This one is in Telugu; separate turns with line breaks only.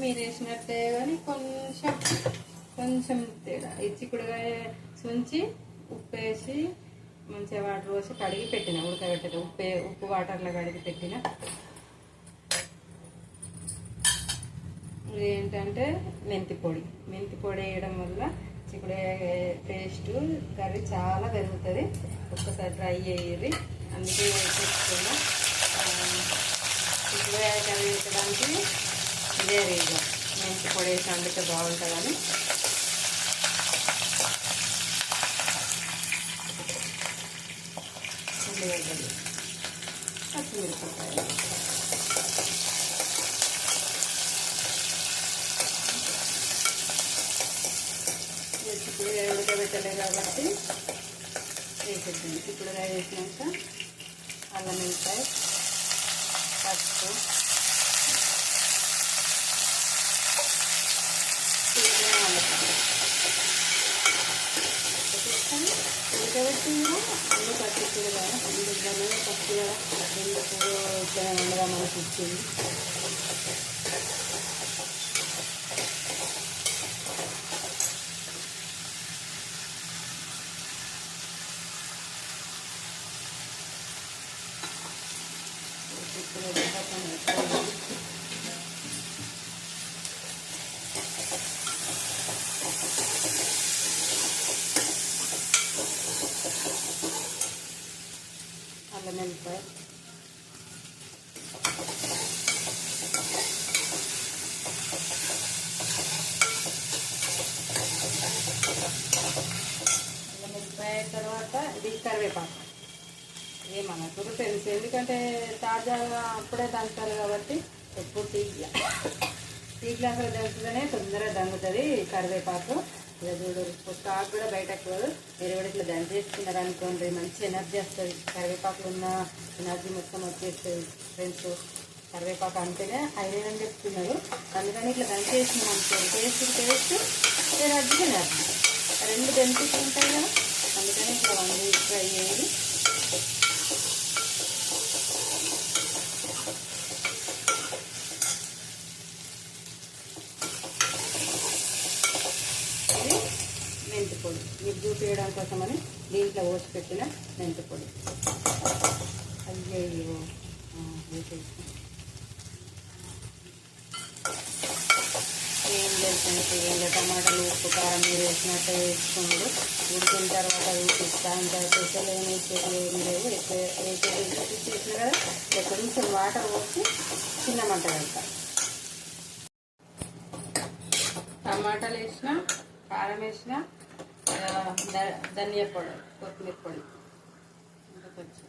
మీరు వేసినట్టే కానీ కొంచెం కొంచెం తేడా. ఈ చిక్కుడుకాయ సుంచి ఉప్పు వేసి మంచిగా వాటర్ పోసి కడిగి పెట్టిన, ఉడకబెట్టిన ఉప్పు వాటర్లో కడిగి పెట్టిన. ఏంటంటే మెంతి పొడి వేయడం వల్ల చిక్కుడుకాయ టేస్ట్ కర్రీ చాలా పెరుగుతుంది. ఒక్కసారి ట్రై చేయాలి. అందుకే తెచ్చుకున్నా. చిక్కుడుకాయ కర్రీ పెట్టడానికి ఇదే రీజన్, మెంతి పొడి వేసి అందుకే బాగుంటుందని. ఉల్లిగడ్డలు, పచ్చిమిరపకాయలు, చిక్కుడుకాయ ఉడకబెట్టలే కాబట్టి వేసేద్దాం. చిక్కుడుకాయ వేసినాక అల్లం వెల్లిపాయ, పసుపు, ఉడకబెట్టి అన్ని పచ్చిమిరపకాయ అందుకనే పచ్చిగా ఎందుకు ఉండగా మనకి ఇచ్చింది. అల్లం వెల్లిపాయ, తర్వాత ఇది కరివేపాకు. మనకు తెలుసు, ఎందుకంటే తాజాగా అప్పుడే దంచుతారు కాబట్టి ఎప్పుడు టీ గ్లాసులో దంచుతూనే తొందరగా దంగుతుంది కరివేపాకు. ఇక చూడు, ఆకు కూడా బయటకు పోదు. మీరు కూడా ఇట్లా దంచేసుకున్నారు అనుకోండి, మంచి ఎనర్జీ వస్తుంది. కరివేపాకులు ఉన్న ఎనర్జీ మొత్తం వచ్చేస్తుంది ఫ్రెండ్స్. కరివేపాకు అంటేనే ఐరన్ అని చెప్తున్నారు, అందుకని ఇట్లా దంచేసినాం అనుకోండి, టేస్ట్ ఎనర్జీ రెండు బెనిఫిట్స్ ఉంటాయి కదా. అందుకని ఇట్లా వండి ట్రై చేయాలి. ఇది మెంతి పొడి మీకు చూపించడం కోసమని దీంట్లో పోసి పెట్టిన మెంతి పొడి. అయ్యో ఏం లేదు, టమాటాలు ఉప్పు కారం మీరు వేసినట్టు వేసుకున్నాడు. ఉడికిన తర్వాత ఉడికిస్తా ఇంకా స్పెషల్ ఏమి వేసేది ఏమి లేవు. వేసేది చేసిన కదా, కొంచెం వాటర్ పోసి చిన్న మంట పెడతా. టమాటాలు వేసిన, కారం వేసిన, ధనియా పొడి, కొత్తిమీర పొడి ఇంకా కొంచెం